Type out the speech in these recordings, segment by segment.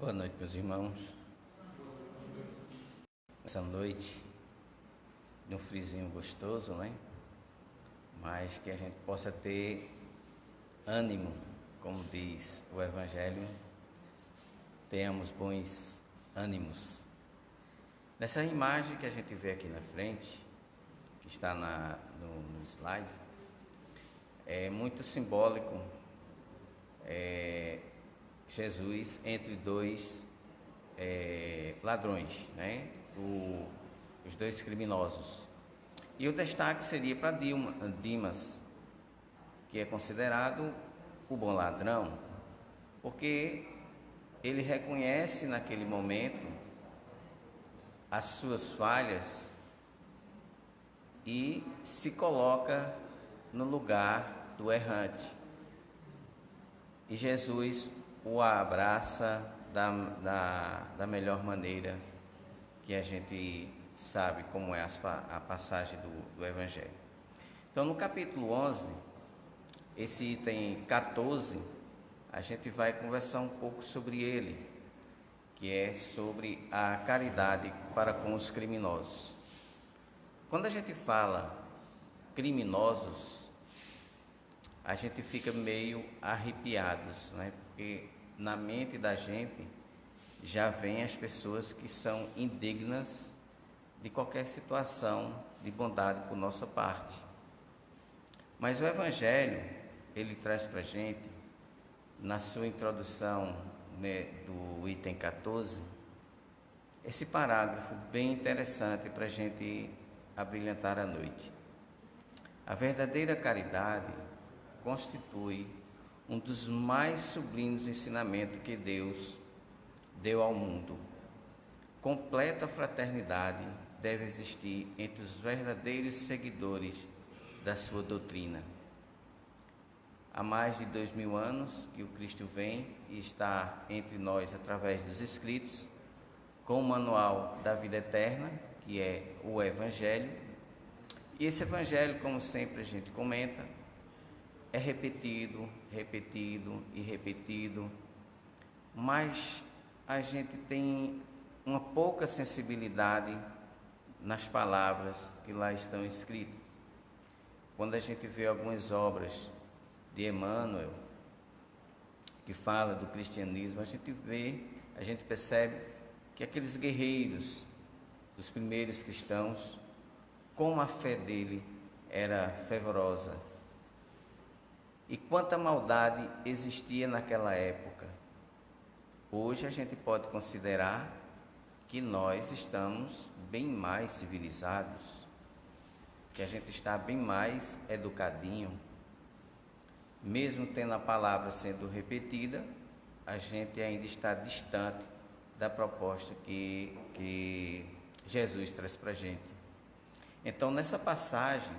Boa noite, meus irmãos. Essa noite, de um frizinho gostoso, né? Mas que a gente possa ter ânimo, como diz o Evangelho, tenhamos bons ânimos. Nessa imagem que a gente vê aqui na frente, que está no slide, é muito simbólico. Jesus entre dois ladrões, né? Os dois criminosos. E o destaque seria para Dimas, que é considerado o bom ladrão, porque ele reconhece naquele momento as suas falhas e se coloca no lugar do errante. E Jesus o abraça da melhor maneira que a gente sabe como é a passagem do Evangelho. Então, no capítulo 11, esse item 14, a gente vai conversar um pouco sobre ele, que é sobre a caridade para com os criminosos. Quando a gente fala criminosos, a gente fica meio arrepiados, né? Porque na mente da gente já vem as pessoas que são indignas de qualquer situação de bondade por nossa parte. Mas o Evangelho, ele traz para a gente, na sua introdução, né, do item 14, esse parágrafo bem interessante para a gente abrilhantar a noite. A verdadeira caridade constitui um dos mais sublimes ensinamentos que Deus deu ao mundo. Completa fraternidade deve existir entre os verdadeiros seguidores da sua doutrina. Há mais de 2000 anos que o Cristo vem e está entre nós através dos escritos, com o manual da vida eterna, que é o Evangelho. E esse Evangelho, como sempre a gente comenta, é repetido e repetido, mas a gente tem uma pouca sensibilidade nas palavras que lá estão escritas. Quando a gente vê algumas obras de Emmanuel, que fala do cristianismo, a gente percebe que aqueles guerreiros, os primeiros cristãos, como a fé dele era fervorosa, e quanta maldade existia naquela época. Hoje a gente pode considerar que nós estamos bem mais civilizados, que a gente está bem mais educadinho. Mesmo tendo a palavra sendo repetida, a gente ainda está distante da proposta que Jesus traz para a gente. Então, nessa passagem,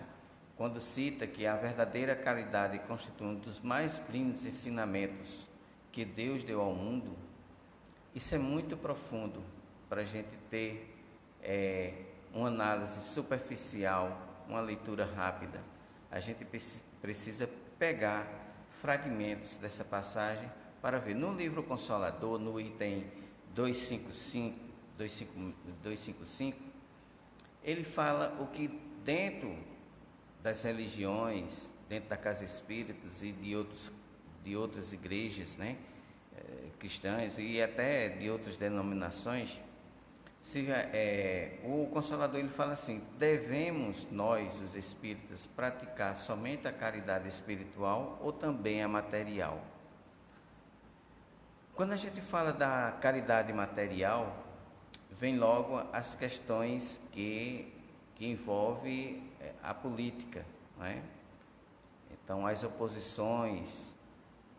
quando cita que a verdadeira caridade constitui um dos mais lindos ensinamentos que Deus deu ao mundo, isso é muito profundo para a gente ter uma análise superficial, uma leitura rápida. A gente precisa pegar fragmentos dessa passagem para ver. No livro Consolador, no item 255, ele fala o que dentro das religiões, dentro da Casa Espíritas e de outras igrejas, né, cristãs e até de outras denominações, o Consolador ele fala assim: devemos nós, os espíritas, praticar somente a caridade espiritual ou também a material? Quando a gente fala da caridade material, vem logo as questões que envolvem a política, né? Então, as oposições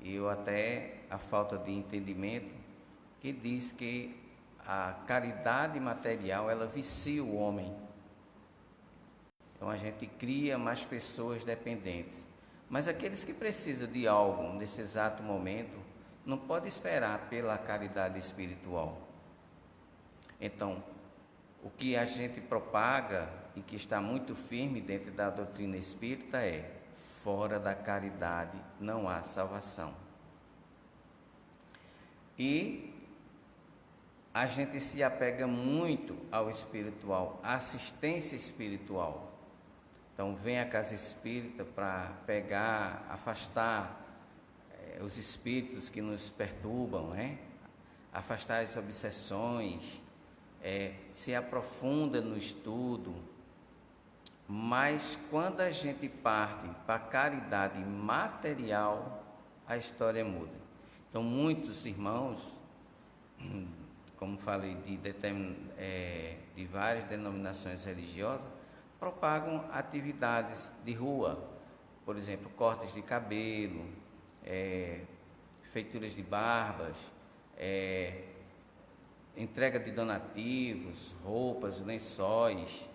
e até a falta de entendimento, que diz que a caridade material, ela vicia o homem. Então, a gente cria mais pessoas dependentes. Mas aqueles que precisam de algo nesse exato momento, não pode esperar pela caridade espiritual. Então, o que a gente propaga e que está muito firme dentro da doutrina espírita é: fora da caridade não há salvação. E a gente se apega muito ao espiritual, à assistência espiritual. Então, vem a casa espírita para pegar, afastar os espíritos que nos perturbam, né? Afastar as obsessões, se aprofunda no estudo. Mas quando a gente parte para a caridade material, a história muda. Então, muitos irmãos, como falei, de várias denominações religiosas, propagam atividades de rua, por exemplo, cortes de cabelo, feituras de barbas, entrega de donativos, roupas, lençóis.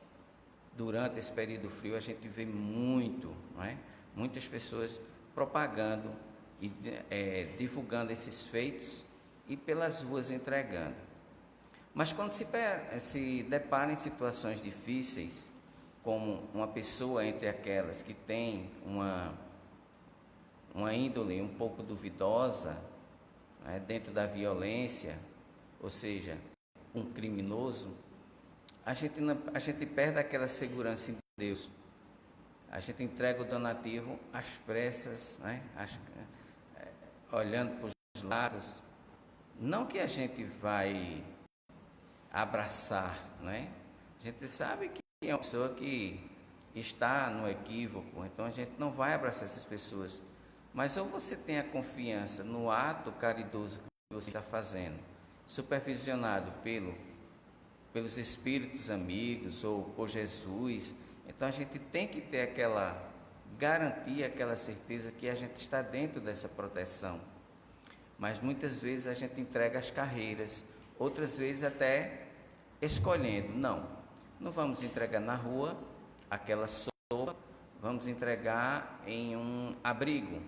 Durante esse período frio a gente vê muito, não é? Muitas pessoas propagando e divulgando esses feitos e pelas ruas entregando. Mas quando se depara em situações difíceis, como uma pessoa entre aquelas que tem uma índole um pouco duvidosa, né, dentro da violência, ou seja, um criminoso, a gente perde aquela segurança em Deus. A gente entrega o donativo às pressas, né, olhando para os lados. Não que a gente vai abraçar, né? A gente sabe que é uma pessoa que está no equívoco, então a gente não vai abraçar essas pessoas. Mas ou você tem a confiança no ato caridoso que você está fazendo, supervisionado pelos espíritos amigos ou por Jesus, então a gente tem que ter aquela garantia, aquela certeza que a gente está dentro dessa proteção. Mas muitas vezes a gente entrega as carreiras, outras vezes até escolhendo, não vamos entregar na rua aquela sopa, vamos entregar em um abrigo,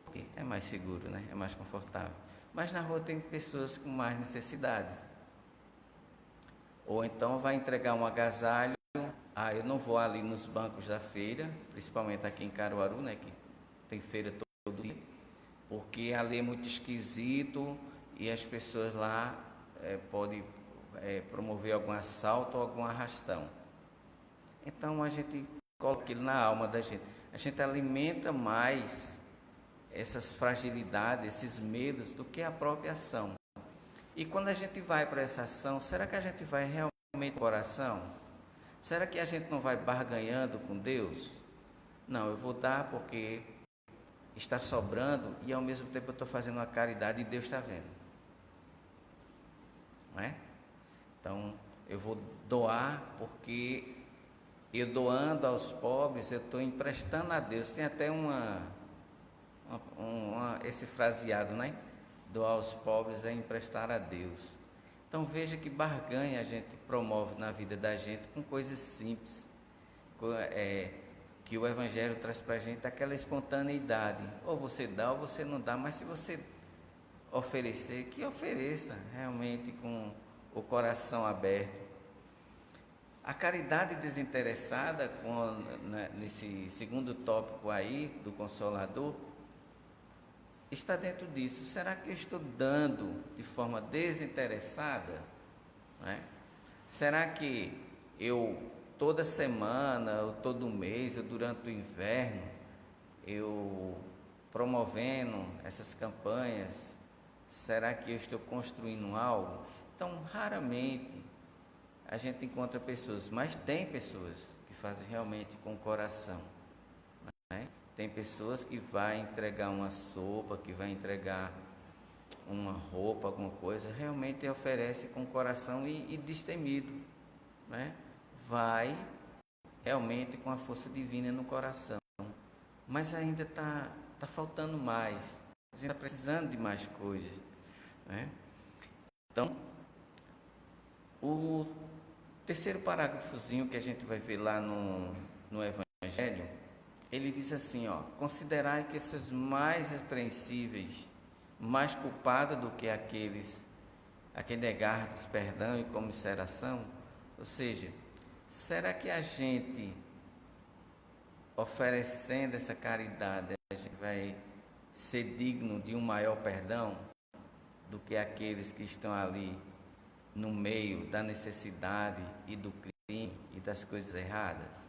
porque é mais seguro, né? É mais confortável. Mas na rua tem pessoas com mais necessidades. Ou então vai entregar um agasalho, eu não vou ali nos bancos da feira, principalmente aqui em Caruaru, né, que tem feira todo dia, porque ali é muito esquisito e as pessoas lá podem promover algum assalto ou algum arrastão. Então a gente coloca aquilo na alma da gente. A gente alimenta mais essas fragilidades, esses medos do que a própria ação. E quando a gente vai para essa ação, será que a gente vai realmente com o coração? Será que a gente não vai barganhando com Deus? Não, eu vou dar porque está sobrando e ao mesmo tempo eu estou fazendo uma caridade e Deus está vendo. Não é? Então, eu vou doar porque eu doando aos pobres, eu estou emprestando a Deus. Tem até esse fraseado, né? Doar aos pobres é emprestar a Deus. Então veja que barganha a gente promove na vida da gente com coisas simples, que o Evangelho traz para a gente aquela espontaneidade. Ou você dá ou você não dá, mas se você oferecer, que ofereça realmente com o coração aberto. A caridade desinteressada, nesse segundo tópico aí do Consolador, está dentro disso. Será que eu estou dando de forma desinteressada? Né? Será que eu, toda semana, ou todo mês, ou durante o inverno, eu promovendo essas campanhas, será que eu estou construindo algo? Então, raramente a gente encontra pessoas, mas tem pessoas que fazem realmente com o coração. Né? Tem pessoas que vai entregar uma sopa, que vai entregar uma roupa, alguma coisa, realmente oferece com o coração e destemido, né? Vai realmente com a força divina no coração. Mas ainda está faltando mais. A gente está precisando de mais coisas, né? Então, o terceiro parágrafozinho que a gente vai ver lá no Evangelho, ele diz assim, considerai que esses mais repreensíveis, mais culpados do que aqueles a quem negardes perdão e comiseração, ou seja, será que a gente, oferecendo essa caridade, a gente vai ser digno de um maior perdão, do que aqueles que estão ali no meio da necessidade e do crime e das coisas erradas.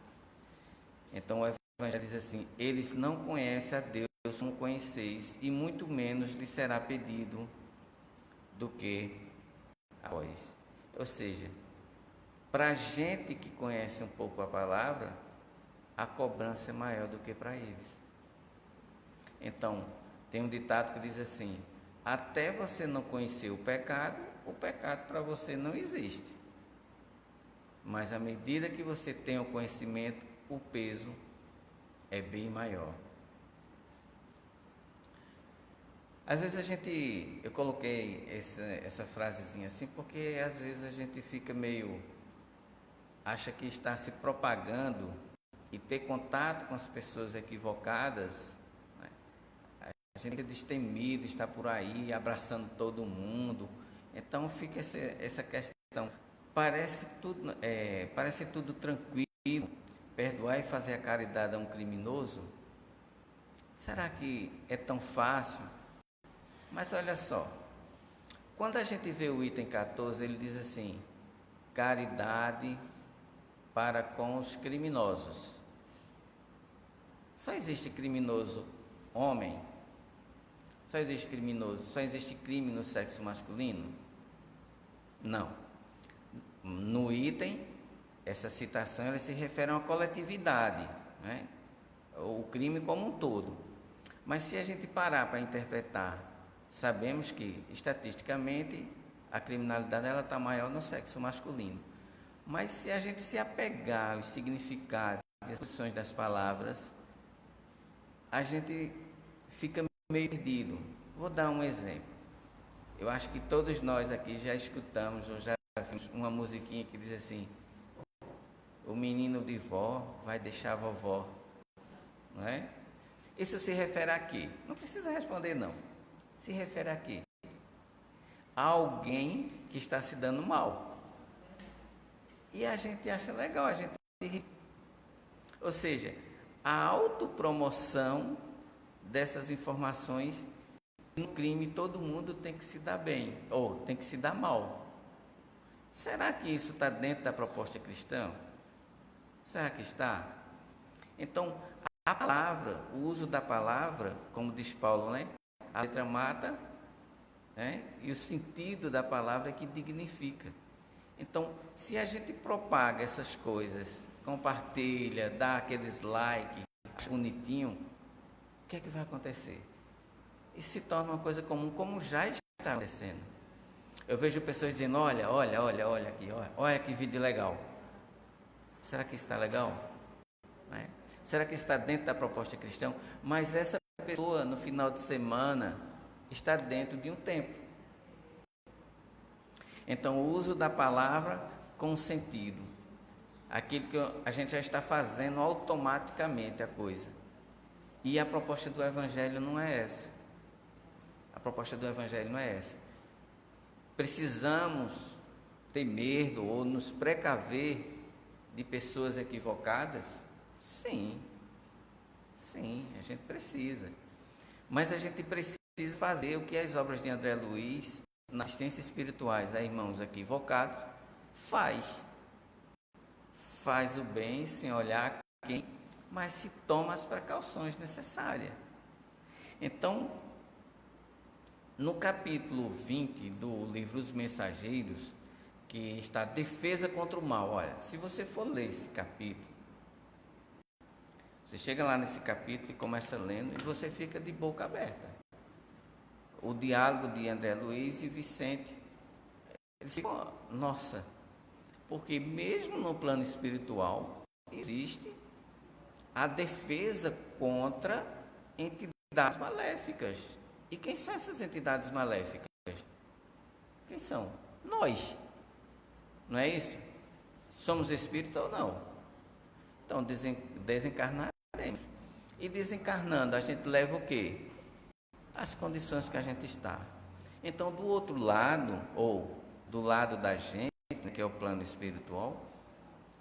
Então o Evangelho diz assim: eles não conhecem a Deus como conheceis, e muito menos lhes será pedido do que a vós. Ou seja, para a gente que conhece um pouco a palavra, a cobrança é maior do que para eles. Então, tem um ditado que diz assim: até você não conhecer o pecado para você não existe. Mas à medida que você tem o conhecimento, o peso é bem maior. Às vezes eu coloquei essa frasezinha assim, porque às vezes a gente fica acha que está se propagando e ter contato com as pessoas equivocadas, né? A gente destemido, está por aí abraçando todo mundo. Então fica essa questão, parece tudo tranquilo, perdoar e fazer a caridade a um criminoso. Será que é tão fácil? Mas olha só, quando a gente vê o item 14, ele diz assim: caridade para com os criminosos. Só existe criminoso homem? Só existe crime no sexo masculino? Não. No item, essa citação ela se refere a uma coletividade, né? O crime como um todo. Mas se a gente parar para interpretar, sabemos que, estatisticamente, a criminalidade está maior no sexo masculino. Mas se a gente se apegar aos significados e às posições das palavras, a gente fica meio perdido. Vou dar um exemplo. Eu acho que todos nós aqui já escutamos ou já vimos uma musiquinha que diz assim: o menino de vó vai deixar a vovó. Não é? Isso se refere a quê? Não precisa responder, não. Se refere a quê? A alguém que está se dando mal. E a gente acha legal, a gente ri. Ou seja, a autopromoção dessas informações. No crime todo mundo tem que se dar bem, ou tem que se dar mal. Será que isso está dentro da proposta cristã? Será que está? Então, a palavra, o uso da palavra, como diz Paulo, né? A letra mata, né? E o sentido da palavra é que dignifica. Então, se a gente propaga essas coisas, compartilha, dá aqueles likes, acha bonitinho, o que é que vai acontecer? E se torna uma coisa comum, como já está acontecendo. Eu vejo pessoas dizendo: olha aqui, olha que vídeo legal. Será que está legal? Né? Será que está dentro da proposta cristã? Mas essa pessoa, no final de semana, está dentro de um templo. Então, o uso da palavra com sentido. Aquilo que a gente já está fazendo automaticamente a coisa. E a proposta do Evangelho não é essa. A proposta do Evangelho não é essa. Precisamos ter medo ou nos precaver de pessoas equivocadas? Sim, a gente precisa. Mas a gente precisa fazer o que as obras de André Luiz, na assistência espirituais a irmãos equivocados, faz. Faz o bem sem olhar quem, mas se toma as precauções necessárias. Então, no capítulo 20 do livro Os Mensageiros, que está Defesa contra o Mal, olha, se você for ler esse capítulo, você chega lá nesse capítulo e começa lendo e você fica de boca aberta. O diálogo de André Luiz e Vicente, eles ficam, nossa, porque mesmo no plano espiritual existe a defesa contra entidades maléficas. E quem são essas entidades maléficas? Quem são? Nós. Não é isso? Somos espírito ou não? Então desencarnaremos. E desencarnando, a gente leva o quê? As condições que a gente está. Então, do outro lado, ou do lado da gente, que é o plano espiritual,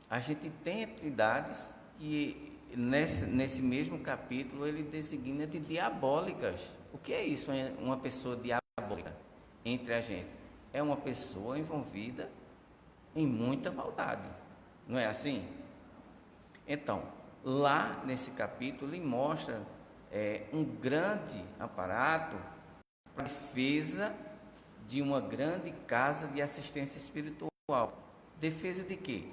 a gente tem entidades que nesse mesmo capítulo ele designa de diabólicas. O que é isso, uma pessoa diabólica? entre a gente. É uma pessoa envolvida em muita maldade, não é assim? Então, lá nesse capítulo, ele mostra um grande aparato para a defesa de uma grande casa de assistência espiritual. Defesa de quê?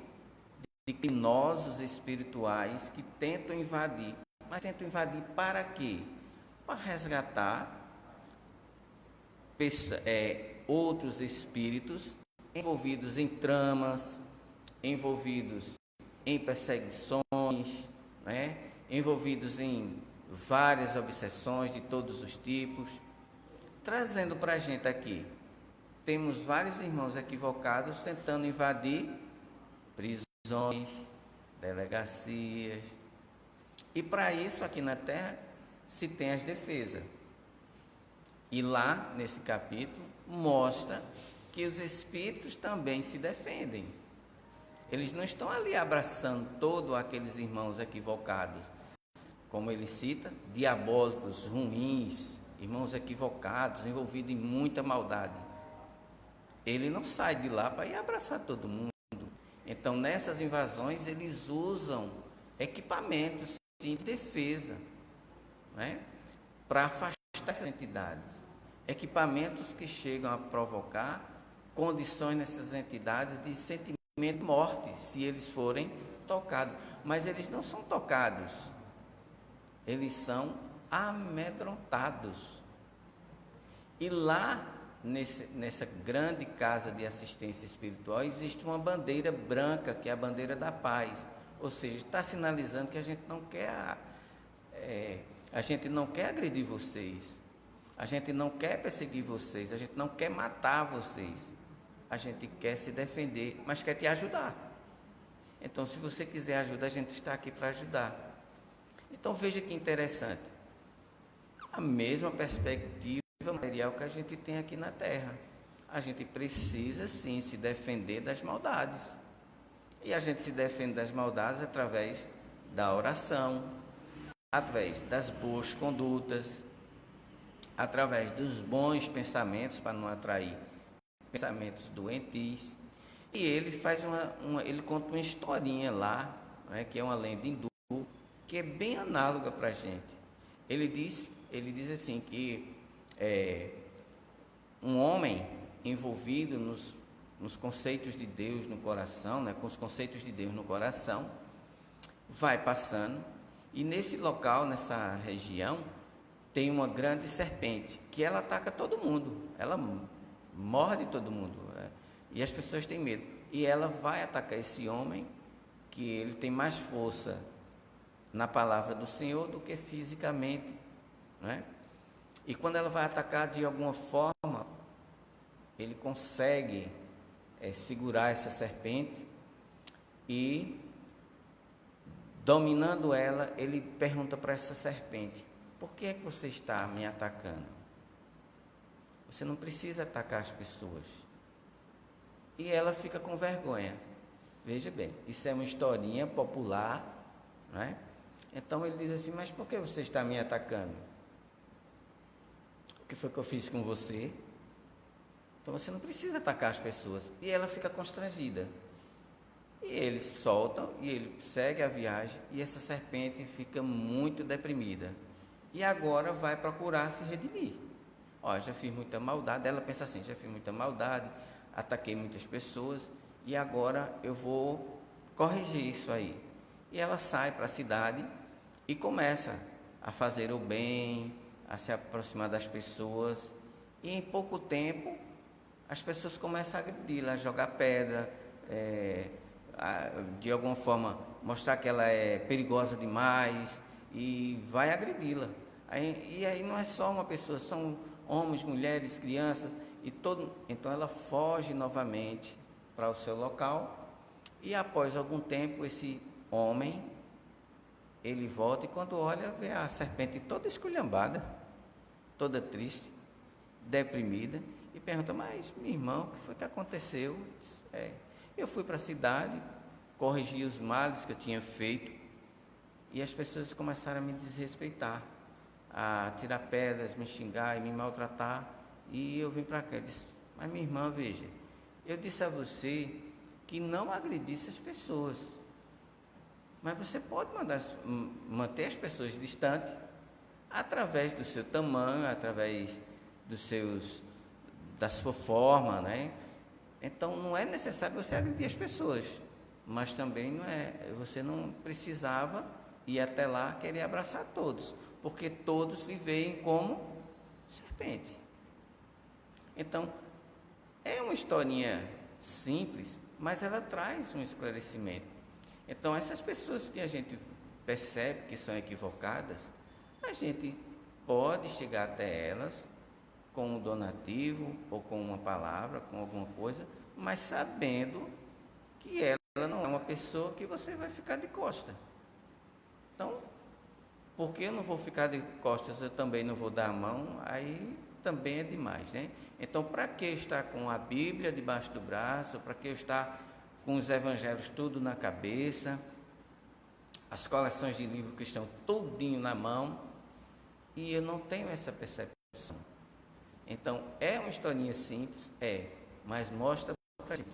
De criminosos espirituais que tentam invadir. Mas tentam invadir para quê? Para resgatar outros espíritos envolvidos em tramas, envolvidos em perseguições, né? Envolvidos em várias obsessões de todos os tipos, trazendo para a gente aqui. Temos vários irmãos equivocados tentando invadir prisões, delegacias, e para isso aqui na Terra se tem as defesas. E lá nesse capítulo mostra que os espíritos também se defendem. Eles não estão ali abraçando todos aqueles irmãos equivocados, como ele cita, diabólicos, ruins, irmãos equivocados, envolvidos em muita maldade. Ele não sai de lá para ir abraçar todo mundo. Então, nessas invasões, eles usam equipamentos sim, de defesa, né, para afastar essas entidades. Equipamentos que chegam a provocar condições nessas entidades de sentimento de morte, se eles forem tocados. Mas eles não são tocados, eles são amedrontados. E lá, nessa grande casa de assistência espiritual, existe uma bandeira branca, que é a bandeira da paz. Ou seja, está sinalizando que a gente não quer, agredir vocês, a gente não quer perseguir vocês, a gente não quer matar vocês, a gente quer se defender, mas quer te ajudar. Então, se você quiser ajuda, a gente está aqui para ajudar. Então, veja que interessante, a mesma perspectiva material que a gente tem aqui na Terra. A gente precisa sim se defender das maldades. E a gente se defende das maldades através da oração, através das boas condutas, através dos bons pensamentos, para não atrair pensamentos doentios. E ele faz ele conta uma historinha lá, né, que é uma lenda hindu, que é bem análoga para a gente. Ele diz assim que um homem envolvido nos conceitos de Deus no coração, né, com os conceitos de Deus no coração, vai passando, e nesse local, nessa região, tem uma grande serpente, que ela ataca todo mundo, ela morde todo mundo, e as pessoas têm medo, e ela vai atacar esse homem, que ele tem mais força na palavra do Senhor do que fisicamente, né? E quando ela vai atacar de alguma forma, ele consegue segurar essa serpente e, dominando ela, ele pergunta para essa serpente: por que é que você está me atacando? Você não precisa atacar as pessoas. E ela fica com vergonha. Veja bem, isso é uma historinha popular, né? Então ele diz assim: mas por que você está me atacando? O que foi que eu fiz com você? Então você não precisa atacar as pessoas. E ela fica constrangida. E eles soltam e ele segue a viagem, e essa serpente fica muito deprimida. E agora vai procurar se redimir. Ó, já fiz muita maldade. Ela pensa assim: já fiz muita maldade, ataquei muitas pessoas, e agora eu vou corrigir isso aí. E ela sai para a cidade e começa a fazer o bem, a se aproximar das pessoas, e em pouco tempo as pessoas começam a agredi-la, a jogar pedra, de alguma forma mostrar que ela é perigosa demais, e vai agredi-la. E aí não é só uma pessoa, são homens, mulheres, crianças, então ela foge novamente para o seu local, e após algum tempo esse homem, ele volta, e quando olha, vê a serpente toda esculhambada, toda triste, deprimida, e pergunta: mas meu irmão, o que foi que aconteceu? Eu fui para a cidade, corrigi os males que eu tinha feito, e as pessoas começaram a me desrespeitar, a tirar pedras, me xingar e me maltratar, E eu vim para cá e disse, mas minha irmã, veja, eu disse a você que não agredisse as pessoas. Mas você pode manter as pessoas distantes através do seu tamanho, através da sua forma, né? Então não é necessário você agredir as pessoas, mas também você não precisava ir até lá querer abraçar todos, porque todos lhe veem como serpente. Então, é uma historinha simples, mas ela traz um esclarecimento. Então, essas pessoas que a gente percebe que são equivocadas, a gente pode chegar até elas com um donativo ou com uma palavra, com alguma coisa, mas sabendo que ela não é uma pessoa que você vai ficar de costas. Então, porque eu não vou ficar de costas, eu também não vou dar a mão, aí também é demais, né? Então, para que estar com a Bíblia debaixo do braço, para que estar com os evangelhos tudo na cabeça, as coleções de livros cristãos todinho na mão, e eu não tenho essa percepção. Então, é uma historinha simples, mas mostra para a gente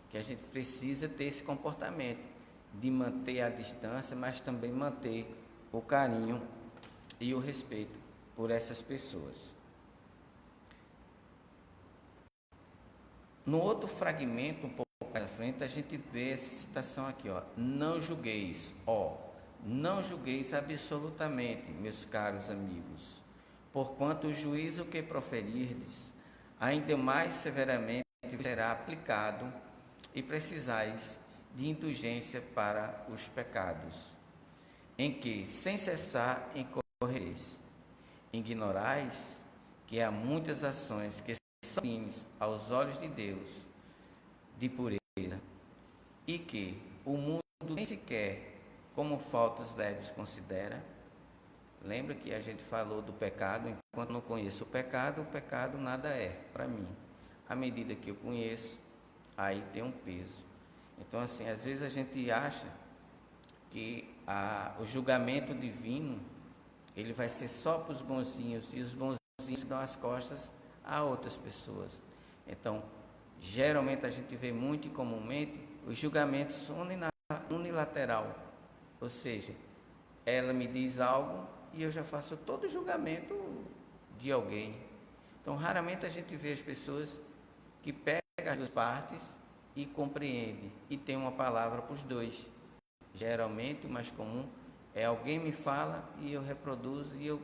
que a gente precisa ter esse comportamento de manter a distância, mas também manter o carinho e o respeito por essas pessoas. No outro fragmento, um pouco para frente, a gente vê essa citação aqui, ó. Não julgueis, não julgueis absolutamente, meus caros amigos, porquanto o juízo que proferirdes, ainda mais severamente será aplicado, e precisais de indulgência para os pecados, em que, sem cessar, incorrereis. Ignorais que há muitas ações que são crimes aos olhos de Deus, de pureza, e que o mundo nem sequer como faltas leves considera. Lembra que a gente falou do pecado? Enquanto não conheço o pecado nada é para mim. À medida que eu conheço, aí tem um peso. Então, assim, às vezes a gente acha que o julgamento divino, ele vai ser só para os bonzinhos, e os bonzinhos dão as costas a outras pessoas. Então, geralmente a gente vê muito e comumente os julgamentos unilateral, ou seja, ela me diz algo e eu já faço todo o julgamento de alguém. Então, raramente a gente vê as pessoas que pegam as duas partes e compreendem e tem uma palavra para os dois. Geralmente o mais comum é alguém me fala e eu reproduzo e eu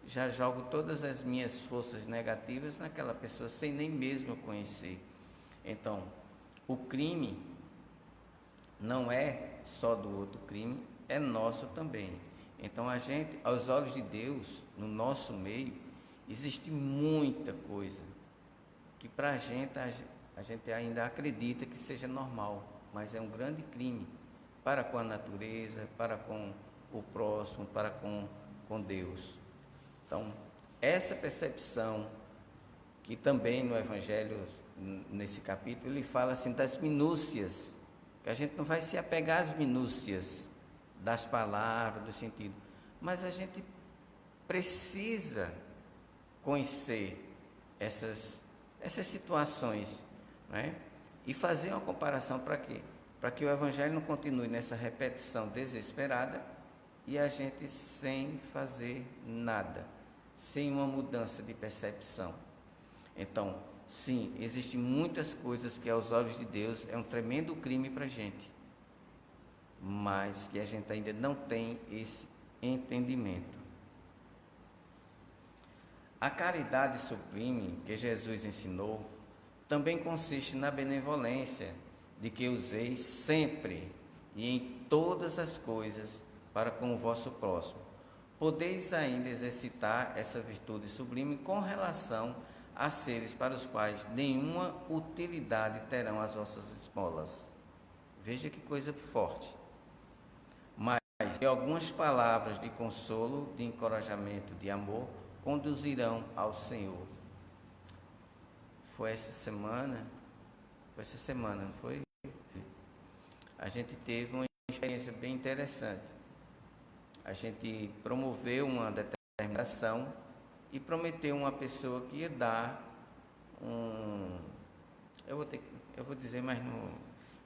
já jogo todas as minhas forças negativas naquela pessoa sem nem mesmo conhecer. Então, o crime não é só do outro, o crime é nosso também. Então, a gente, aos olhos de Deus, no nosso meio, existe muita coisa que para a gente ainda acredita que seja normal, mas é um grande crime para com a natureza, para com o próximo, para com Deus. Então, essa percepção, que também no Evangelho, nesse capítulo, ele fala assim das minúcias, que a gente não vai se apegar às minúcias das palavras, do sentido, mas a gente precisa conhecer essas situações, né? E fazer uma comparação para quê? Para que o Evangelho não continue nessa repetição desesperada e a gente sem fazer nada, sem uma mudança de percepção. Então, sim, existem muitas coisas que aos olhos de Deus é um tremendo crime para a gente, mas que a gente ainda não tem esse entendimento. A caridade sublime que Jesus ensinou também consiste na benevolência, de que useis sempre e em todas as coisas para com o vosso próximo. Podeis ainda exercitar essa virtude sublime com relação a seres para os quais nenhuma utilidade terão as vossas esmolas. Veja que coisa forte. Mas que algumas palavras de consolo, de encorajamento, de amor, conduzirão ao Senhor. Foi essa semana, não foi? A gente teve uma experiência bem interessante. A gente promoveu uma determinação e prometeu uma pessoa que ia dar eu vou dizer, mas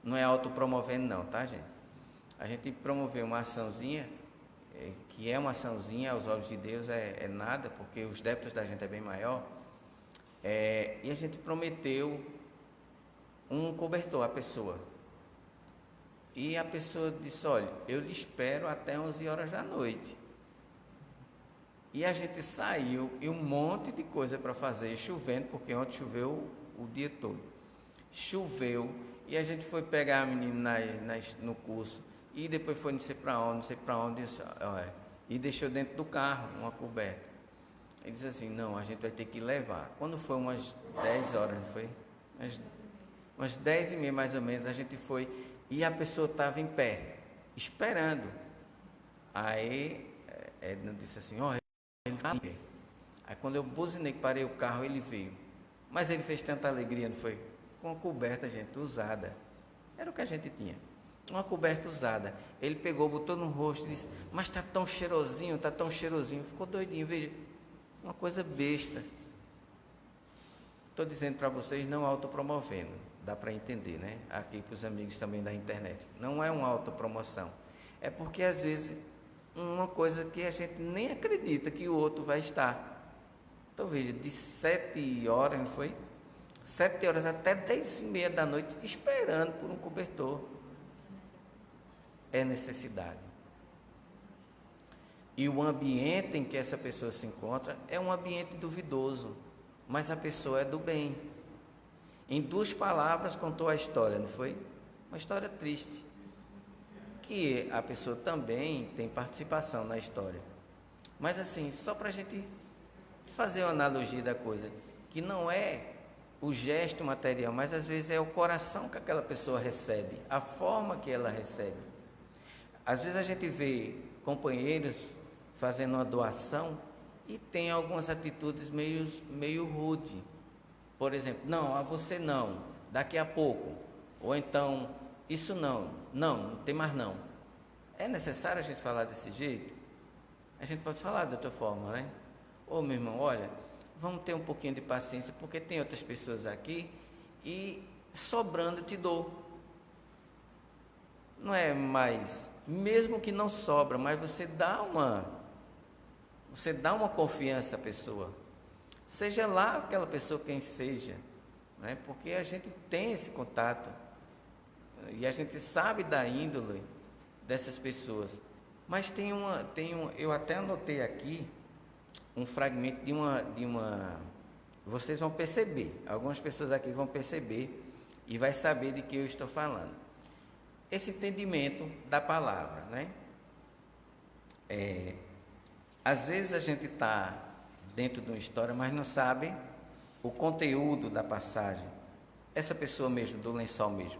não é autopromovendo não, tá, gente? A gente promoveu uma açãozinha, que é uma açãozinha aos olhos de Deus, é nada, porque os débitos da gente é bem maior, e a gente prometeu um cobertor à pessoa. E a pessoa disse, olha, eu lhe espero até 11 horas da noite. E a gente saiu, e um monte de coisa para fazer, chovendo, porque ontem choveu o dia todo. Choveu, e a gente foi pegar a menina no curso, e depois foi não sei para onde, e deixou dentro do carro uma coberta. Ele disse assim, não, a gente vai ter que levar. Quando foi umas 10 horas, não foi? Umas 10h30 mais ou menos, a gente foi, e a pessoa estava em pé, esperando. Aí, Edna disse assim, ó, ele está em pé. Aí quando eu buzinei, parei o carro, ele veio. Mas ele fez tanta alegria, não foi? Com uma coberta, gente, usada. Era o que a gente tinha. Uma coberta usada. Ele pegou, botou no rosto e disse, mas está tão cheirosinho, está tão cheirosinho. Ficou doidinho, veja. Uma coisa besta. Estou dizendo para vocês, não autopromovendo. Dá para entender, né? Aqui para os amigos também da internet. Não é uma autopromoção. É porque, às vezes, uma coisa que a gente nem acredita que o outro vai estar. Então, veja, de 7 horas, não foi? 7 horas até 10h30 da noite, esperando por um cobertor. É necessidade. E o ambiente em que essa pessoa se encontra é um ambiente duvidoso, mas a pessoa é do bem. Em 2 palavras contou a história, não foi? Uma história triste. Que a pessoa também tem participação na história. Mas assim, só para a gente fazer uma analogia da coisa, que não é o gesto material, mas às vezes é o coração que aquela pessoa recebe, a forma que ela recebe. Às vezes a gente vê companheiros fazendo uma doação e tem algumas atitudes meio rude. Por exemplo, não, a você não, daqui a pouco. Ou então, isso não tem mais não. É necessário a gente falar desse jeito? A gente pode falar de outra forma, né? Ô meu irmão, olha, vamos ter um pouquinho de paciência, porque tem outras pessoas aqui e sobrando eu te dou. Não é mais, mesmo que não sobra, mas você dá uma confiança à pessoa. Seja lá aquela pessoa quem seja, né? Porque a gente tem esse contato e a gente sabe da índole dessas pessoas. Mas eu até anotei aqui um fragmento de uma. Vocês vão perceber, algumas pessoas aqui vão perceber e vai saber de que eu estou falando. Esse entendimento da palavra, né? Às vezes a gente está dentro de uma história, mas não sabe o conteúdo da passagem. Essa pessoa mesmo, do lençol mesmo,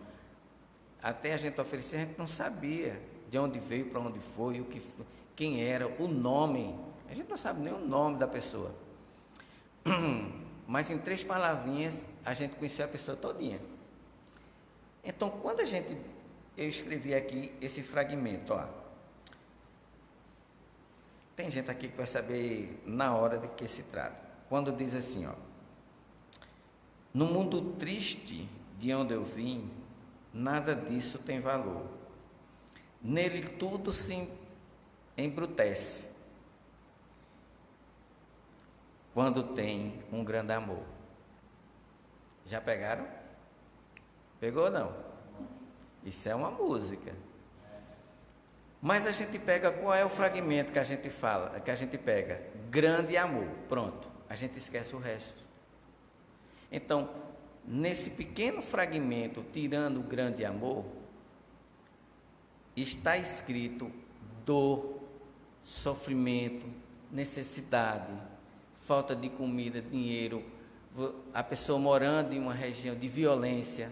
até a gente oferecer, a gente não sabia de onde veio, para onde foi, quem era, o nome. A gente não sabe nem o nome da pessoa. Mas em 3 palavrinhas, a gente conheceu a pessoa todinha. Então, quando eu escrevi aqui esse fragmento, ó. Tem gente aqui que vai saber na hora de que se trata. Quando diz assim, ó. No mundo triste de onde eu vim, nada disso tem valor. Nele tudo se embrutece quando tem um grande amor. Já pegaram? Pegou ou não? Isso é uma música. Mas a gente pega, qual é o fragmento que a gente fala, que a gente pega? Grande amor. Pronto. A gente esquece o resto. Então, nesse pequeno fragmento, tirando o grande amor, está escrito dor, sofrimento, necessidade, falta de comida, dinheiro, a pessoa morando em uma região de violência,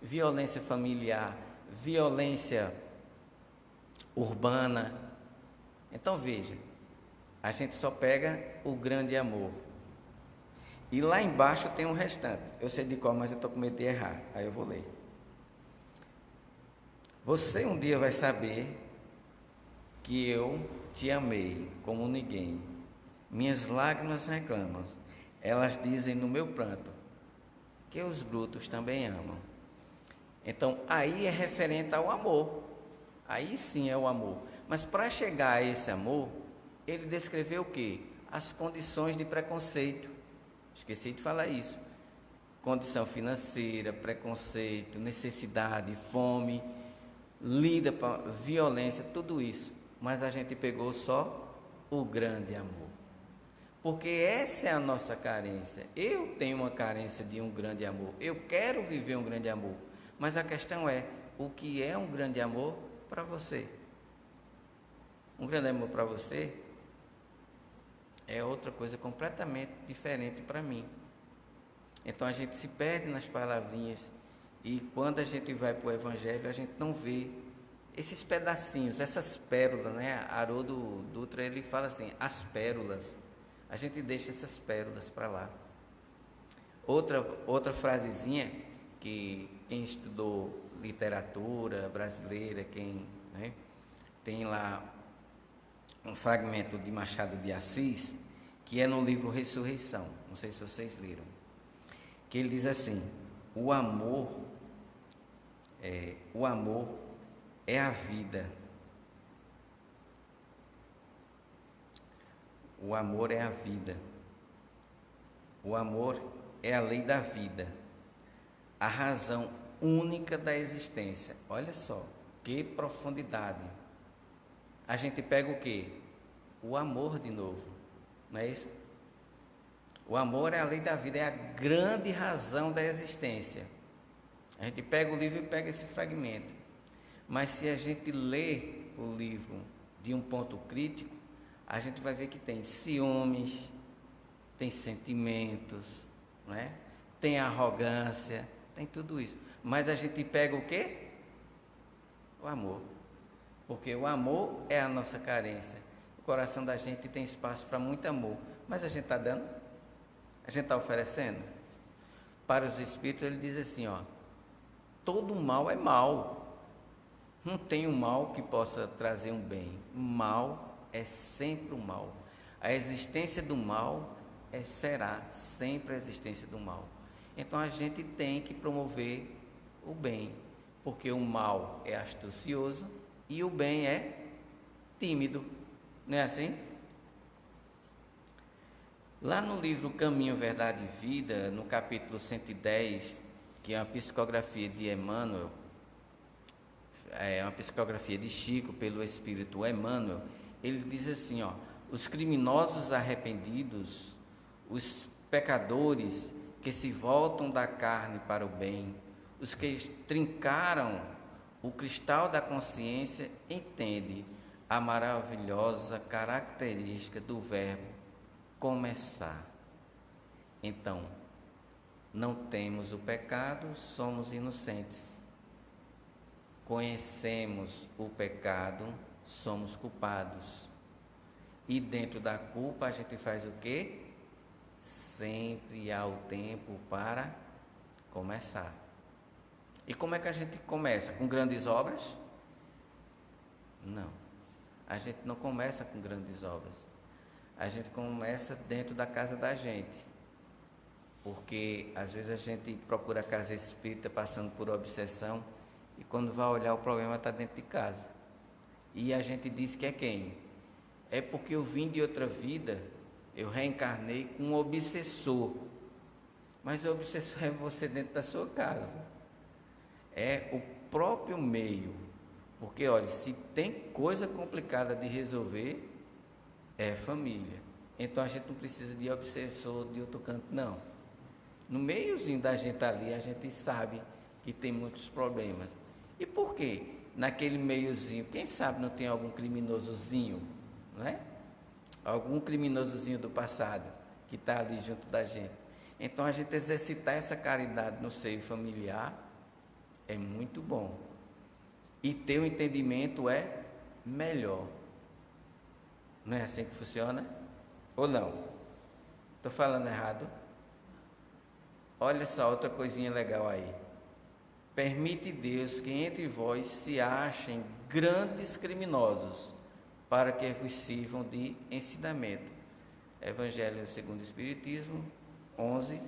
violência familiar, violência urbana. Então veja, a gente só pega o grande amor. E lá embaixo tem um restante. Eu sei de qual, mas eu estou com medo de errar. Aí eu vou ler. Você um dia vai saber que eu te amei como ninguém. Minhas lágrimas reclamam, elas dizem no meu pranto, que os brutos também amam. Então, aí é referente ao amor. Aí sim é o amor. Mas para chegar a esse amor, ele descreveu o quê? As condições de preconceito. Esqueci de falar isso. Condição financeira, preconceito, necessidade, fome, lida para violência, tudo isso. Mas a gente pegou só o grande amor. Porque essa é a nossa carência. Eu tenho uma carência de um grande amor. Eu quero viver um grande amor. Mas a questão é, o que é um grande amor para você? Um grande amor para você é outra coisa completamente diferente para mim. Então a gente se perde nas palavrinhas e quando a gente vai para o Evangelho, a gente não vê esses pedacinhos, essas pérolas, né? Haroldo Dutra, ele fala assim, as pérolas. A gente deixa essas pérolas para lá. Outra frasezinha que quem estudou literatura brasileira, né, tem lá um fragmento de Machado de Assis, que é no livro Ressurreição, não sei se vocês leram, que ele diz assim, o amor é a vida. O amor é a vida. O amor é a lei da vida. A razão única da existência. Olha só, que profundidade. A gente pega o quê? O amor de novo. Não é isso? O amor é a lei da vida, é a grande razão da existência. A gente pega o livro e pega esse fragmento. Mas se a gente lê o livro de um ponto crítico, a gente vai ver que tem ciúmes, tem sentimentos, não é? Tem arrogância, tem tudo isso. Mas a gente pega o quê? O amor. Porque o amor é a nossa carência. O coração da gente tem espaço para muito amor. Mas a gente está dando? A gente está oferecendo? Para os espíritos ele diz assim, ó, todo mal é mal. Não tem um mal que possa trazer um bem. Mal é sempre o mal. A existência do mal será sempre a existência do mal. Então a gente tem que promover o bem, porque o mal é astucioso e o bem é tímido. Não é assim? Lá no livro Caminho, Verdade e Vida, no capítulo 110, que é uma psicografia de Emmanuel, é uma psicografia de Chico pelo Espírito Emmanuel, ele diz assim, ó, os criminosos arrependidos, os pecadores que se voltam da carne para o bem, os que trincaram o cristal da consciência, entendem a maravilhosa característica do verbo começar. Então, não temos o pecado, somos inocentes. Conhecemos o pecado, somos culpados. E dentro da culpa a gente faz o quê? Sempre há o tempo para começar. E como é que a gente começa? Com grandes obras? Não. A gente não começa com grandes obras. A gente começa dentro da casa da gente. Porque às vezes a gente procura a casa espírita passando por obsessão e quando vai olhar o problema está dentro de casa. E a gente diz que é quem? É porque eu vim de outra vida, eu reencarnei com um obsessor. Mas o obsessor é você dentro da sua casa. É o próprio meio. Porque, olha, se tem coisa complicada de resolver, é família. Então a gente não precisa de obsessor de outro canto, não. No meiozinho da gente ali, a gente sabe que tem muitos problemas. E por quê? Naquele meiozinho, quem sabe não tem algum criminosozinho, não é? Algum criminosozinho do passado que está ali junto da gente. Então a gente exercitar essa caridade no seio familiar é muito bom. E ter o entendimento é melhor. Não é assim que funciona? Ou não? Estou falando errado? Olha só outra coisinha legal aí. Permite Deus que entre vós se achem grandes criminosos, para que vos sirvam de ensinamento. Evangelho segundo o Espiritismo, 11,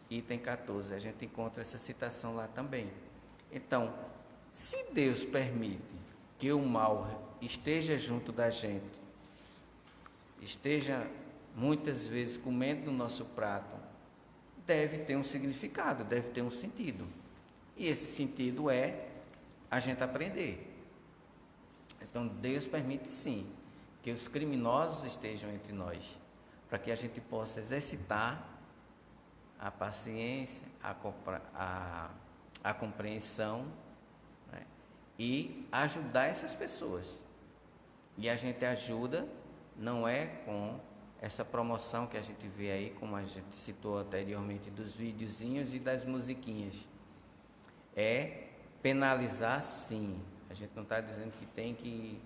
item 14. A gente encontra essa citação lá também. Então, se Deus permite que o mal esteja junto da gente, esteja muitas vezes comendo no nosso prato, deve ter um significado, deve ter um sentido. E esse sentido é a gente aprender. Então, Deus permite sim que os criminosos estejam entre nós, para que a gente possa exercitar a paciência, a compreensão, né? E ajudar essas pessoas. E a gente ajuda, não é com essa promoção que a gente vê aí, como a gente citou anteriormente, dos videozinhos e das musiquinhas. É penalizar sim. A gente não está dizendo que tem que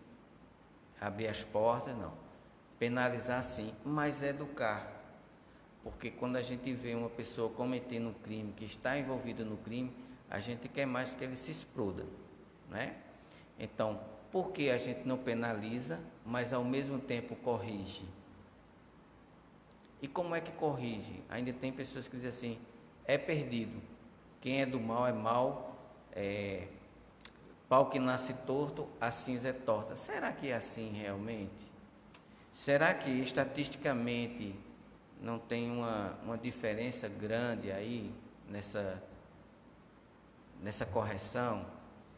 abrir as portas, não. Penalizar sim, mas educar. Porque quando a gente vê uma pessoa cometendo um crime, que está envolvida no crime, a gente quer mais que ele se exploda, né? Então, por que a gente não penaliza, mas ao mesmo tempo corrige? E como é que corrige? Ainda tem pessoas que dizem assim, é perdido. Quem é do mal é mal, pau que nasce torto, a cinza é torta. Será que é assim realmente? Será que estatisticamente não tem uma diferença grande aí nessa correção,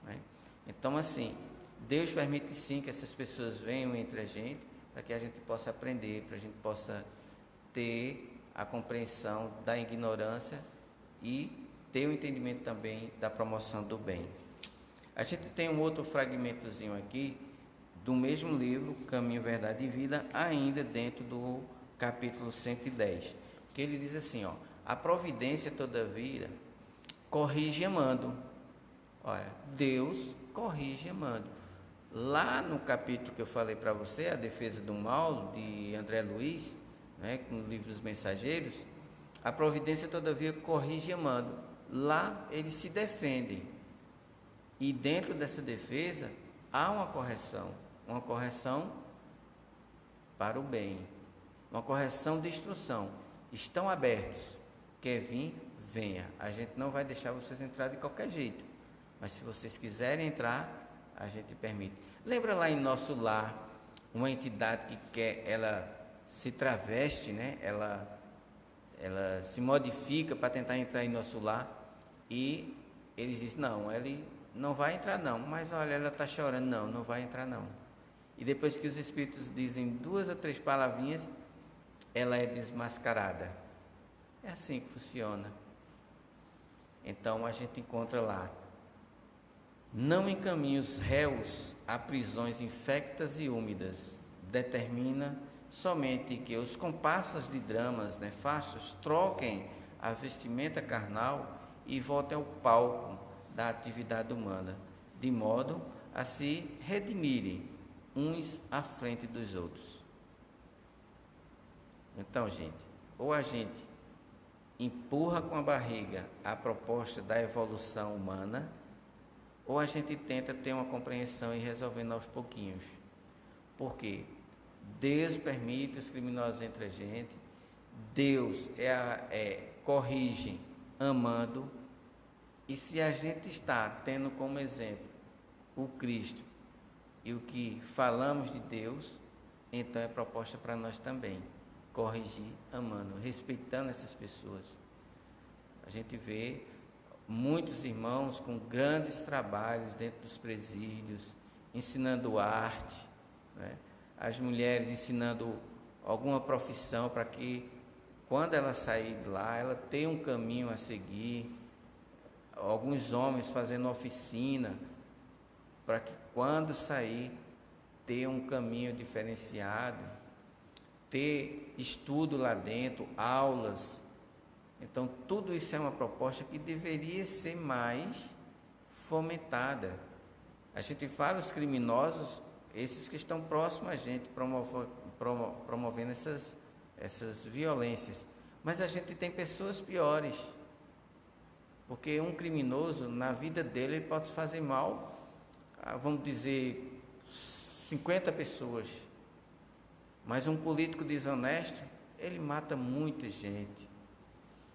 né? Então, assim, Deus permite sim que essas pessoas venham entre a gente, para que a gente possa aprender, para a gente possa ter a compreensão da ignorância e ter o entendimento também da promoção do bem. A gente tem um outro fragmentozinho aqui, do mesmo livro, Caminho, Verdade e Vida, ainda dentro do capítulo 110, que ele diz assim, ó, a providência, todavia, corrige amando. Olha, Deus corrige amando. Lá no capítulo que eu falei para você, A Defesa do Mal, de André Luiz, né, no livro dos Mensageiros, a providência, todavia, corrige amando. Lá eles se defendem. E dentro dessa defesa, há uma correção para o bem, uma correção de instrução. Estão abertos, quer vir, venha. A gente não vai deixar vocês entrar de qualquer jeito, mas se vocês quiserem entrar, a gente permite. Lembra lá em Nosso Lar, uma entidade ela se traveste, né? Ela se modifica para tentar entrar em Nosso Lar, e eles dizem, não, ele não vai entrar não, mas olha, ela está chorando, não vai entrar não. E depois que os espíritos dizem 2 ou 3 palavrinhas, ela é desmascarada. É assim que funciona. Então a gente encontra lá, não encaminhe os réus a prisões infectas e úmidas, determina somente que os comparsas de dramas nefastos troquem a vestimenta carnal e voltem ao palco da atividade humana, de modo a se redimirem uns à frente dos outros. Então, gente, ou a gente empurra com a barriga a proposta da evolução humana, ou a gente tenta ter uma compreensão e resolvendo aos pouquinhos. Porque Deus permite os criminosos entre a gente, Deus corrige amando, e se a gente está tendo como exemplo o Cristo e o que falamos de Deus, então é proposta para nós também, corrigir amando, respeitando essas pessoas. A gente vê muitos irmãos com grandes trabalhos dentro dos presídios, ensinando arte, né? As mulheres ensinando alguma profissão para que, quando ela sair de lá, ela tenha um caminho a seguir. Alguns homens fazendo oficina, para que quando sair, ter um caminho diferenciado, ter estudo lá dentro, aulas. Então, tudo isso é uma proposta que deveria ser mais fomentada. A gente fala os criminosos, esses que estão próximos a gente, promovendo essas violências. Mas a gente tem pessoas piores. Porque um criminoso, na vida dele, ele pode fazer mal, vamos dizer, 50 pessoas. Mas um político desonesto, ele mata muita gente.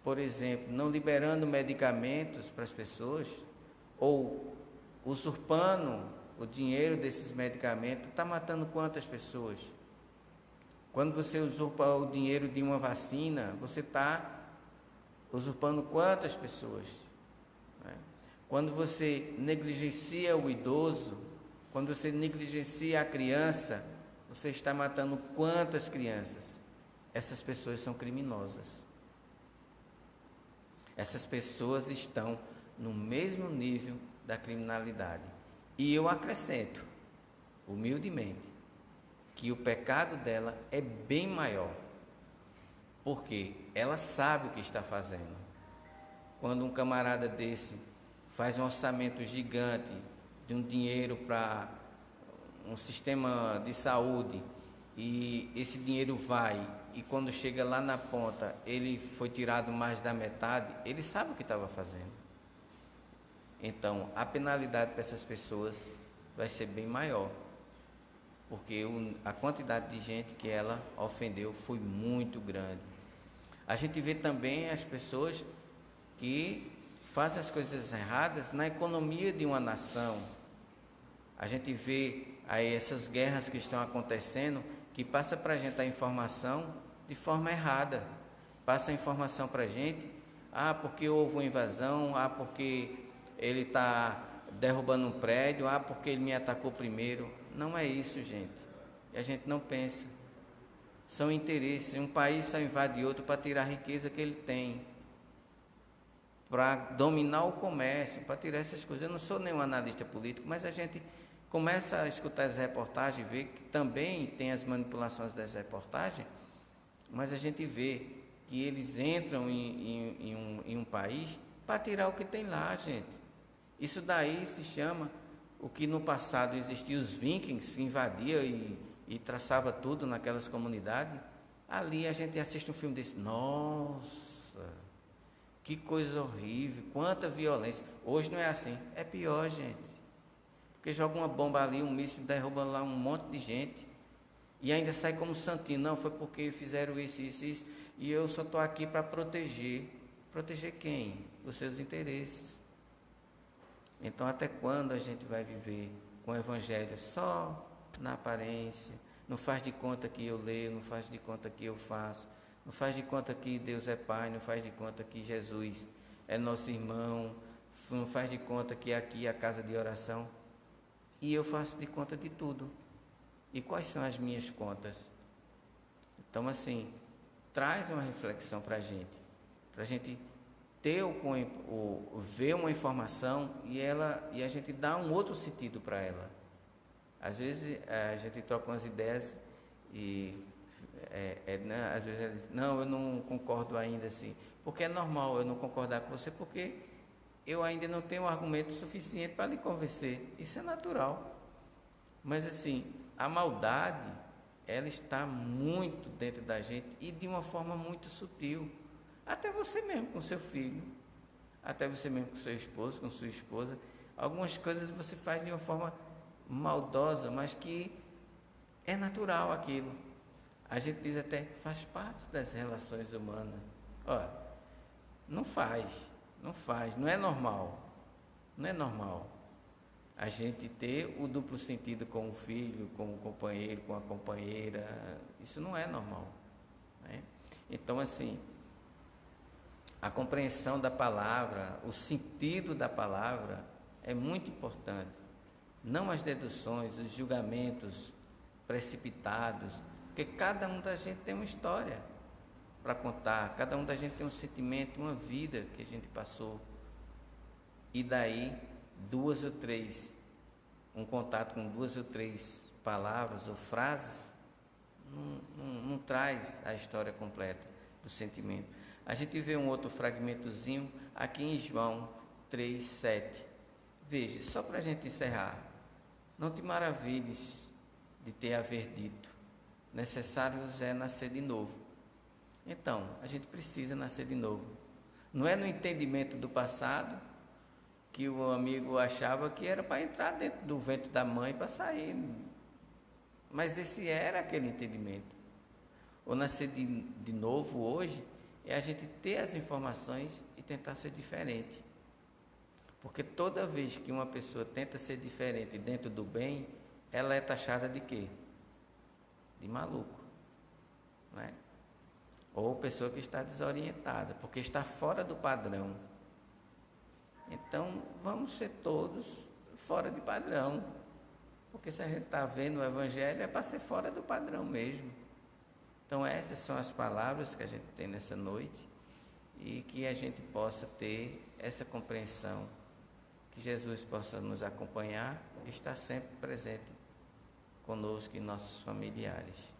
Por exemplo, não liberando medicamentos para as pessoas, ou usurpando o dinheiro desses medicamentos, está matando quantas pessoas? Quando você usurpa o dinheiro de uma vacina, você está usurpando quantas pessoas? Né? Quando você negligencia o idoso, quando você negligencia a criança, você está matando quantas crianças? Essas pessoas são criminosas. Essas pessoas estão no mesmo nível da criminalidade. E eu acrescento, humildemente, que o pecado dela é bem maior, porque ela sabe o que está fazendo. Quando um camarada desse faz um orçamento gigante de um dinheiro para um sistema de saúde, e esse dinheiro vai, e quando chega lá na ponta, ele foi tirado mais da metade, ele sabe o que estava fazendo. Então, a penalidade para essas pessoas vai ser bem maior, porque a quantidade de gente que ela ofendeu foi muito grande. A gente vê também as pessoas que fazem as coisas erradas na economia de uma nação. A gente vê aí essas guerras que estão acontecendo, que passa para a gente a informação de forma errada. Passa a informação para a gente, porque houve uma invasão, porque ele está derrubando um prédio, porque ele me atacou primeiro. Não é isso, gente. E a gente não pensa. São interesses. Um país só invade outro para tirar a riqueza que ele tem, para dominar o comércio, para tirar essas coisas. Eu não sou nenhum analista político, mas a gente começa a escutar as reportagens e vê que também tem as manipulações das reportagens, mas a gente vê que eles entram em um país para tirar o que tem lá, gente. Isso daí se chama, o que no passado existia, os vikings, que invadiam e traçava tudo naquelas comunidades. Ali a gente assiste um filme desse, nossa, que coisa horrível, quanta violência. Hoje não é assim, é pior, gente. Porque joga uma bomba ali, um míssil, derruba lá um monte de gente, e ainda sai como santinho. Não, foi porque fizeram isso, e eu só estou aqui para proteger. Proteger quem? Os seus interesses. Então, até quando a gente vai viver com o Evangelho só na aparência? Não faz de conta que eu leio, não faz de conta que eu faço, não faz de conta que Deus é Pai, não faz de conta que Jesus é nosso irmão, não faz de conta que aqui é a casa de oração. E eu faço de conta de tudo. E quais são as minhas contas? Então, assim, traz uma reflexão para a gente ter ver uma informação e a gente dá um outro sentido para ela. Às vezes a gente troca umas ideias e às vezes ela diz, não, eu não concordo ainda assim, porque é normal eu não concordar com você, porque eu ainda não tenho um argumento suficiente para lhe convencer. Isso é natural. Mas assim, a maldade, ela está muito dentro da gente e de uma forma muito sutil. Até você mesmo com seu filho, até você mesmo com seu esposo, com sua esposa. Algumas coisas você faz de uma forma maldosa, mas que é natural aquilo. A gente diz até, faz parte das relações humanas. Olha, não faz, não é normal. Não é normal a gente ter o duplo sentido com o filho, com o companheiro, com a companheira. Isso não é normal, né? Então, assim, a compreensão da palavra, o sentido da palavra é muito importante. Não as deduções, os julgamentos precipitados, porque cada um da gente tem uma história para contar, cada um da gente tem um sentimento, uma vida que a gente passou. E daí, um contato com 2 ou 3 palavras ou frases, não traz a história completa do sentimento. A gente vê um outro fragmentozinho aqui em João 3:7. Veja, só para a gente encerrar. Não te maravilhes de ter haver dito, necessário é nascer de novo. Então, a gente precisa nascer de novo. Não é no entendimento do passado, que o amigo achava que era para entrar dentro do ventre da mãe para sair. Mas esse era aquele entendimento. ou nascer de novo hoje, é a gente ter as informações e tentar ser diferente. Porque toda vez que uma pessoa tenta ser diferente dentro do bem, ela é taxada de quê? De maluco, não é? Ou pessoa que está desorientada, porque está fora do padrão. Então, vamos ser todos fora de padrão. Porque se a gente está vendo o Evangelho, é para ser fora do padrão mesmo. Então, essas são as palavras que a gente tem nessa noite e que a gente possa ter essa compreensão, que Jesus possa nos acompanhar e estar sempre presente conosco e nossos familiares.